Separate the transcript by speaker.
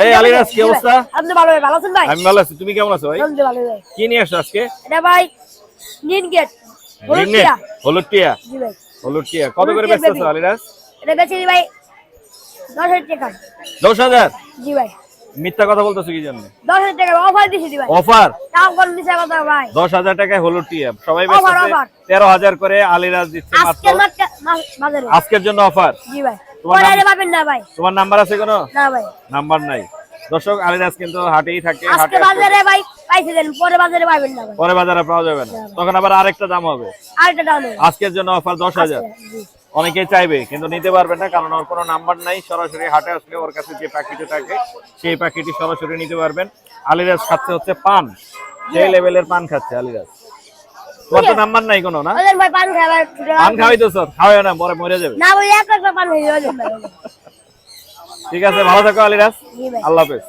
Speaker 1: এই আলিরাজ কি অবস্থা?
Speaker 2: আপনি ভালো আছেন ভাই?
Speaker 1: আমি ভালো আছি, তুমি কেমন আছো ভাই?
Speaker 2: আলহামদুলিল্লাহ ভালো ভাই।
Speaker 1: কি নিয়ে আসছো আজকে?
Speaker 2: এটা ভাই নিন গেট
Speaker 1: হলুদ টিয়া।
Speaker 2: জি ভাই।
Speaker 1: হলুদ টিয়া কত করে বেচতেছো আলিরাজ?
Speaker 2: এটা বেচি ভাই 10,000 টাকা।
Speaker 1: 10,000?
Speaker 2: জি ভাই।
Speaker 1: মিথ্যা কথা বলতেছো কি জন্য?
Speaker 2: 10,000 টাকা অফার দিছি ভাই।
Speaker 1: অফার?
Speaker 2: দাম কোন দিছে কথা ভাই?
Speaker 1: 10,000 টাকায় হলুদ টিয়া সবাই বেচতেছে 13,000 করে, আলিরাজ দিচ্ছে মাত্র
Speaker 2: বাজারে।
Speaker 1: আজকের জন্য অফার।
Speaker 2: জি ভাই। পরে পাবেন না ভাই।
Speaker 1: তোমার নাম্বার আছে কোনো?
Speaker 2: না ভাই।
Speaker 1: নাম্বার নাই। দর্শক আলিরাজ কিন্তু হাটেই থাকে,
Speaker 2: আজকে বাজারে ভাই পাইছে দেন, পরে বাজারে পাবেন না ভাই।
Speaker 1: পরে বাজারে পাওয়া যাবে না, তখন আবার আরেকটা দাম হবে।
Speaker 2: আরেকটা দাম হবে।
Speaker 1: আজকের জন্য অফার 10,000। অনেকেই চাইবে কিন্তু নিতে পারবে না, কারণ ওর কোনো নাম্বার নাই। সরাসরি হাটে আসলে ওর কাছে যে প্যাকেটে থাকে সেই প্যাকেটই সরাসরি নিতে পারবেন। আলিরাজ খাচ্ছে হচ্ছে পান, সেই লেভেলের পান খাচ্ছে আলিরাজ। তোমার তো নাম্বার নাই কোনো না?
Speaker 2: ভাই পান খাওয়া
Speaker 1: পান খাওয়াইতো স্যার, খাওয়াই না, পরে মরে যাবে।
Speaker 2: না ভাই, এক পান হয়ে যাবে।
Speaker 1: ঠিক আছে, ভালো থাকো আলিরাজ, আল্লাহ হাফেজ।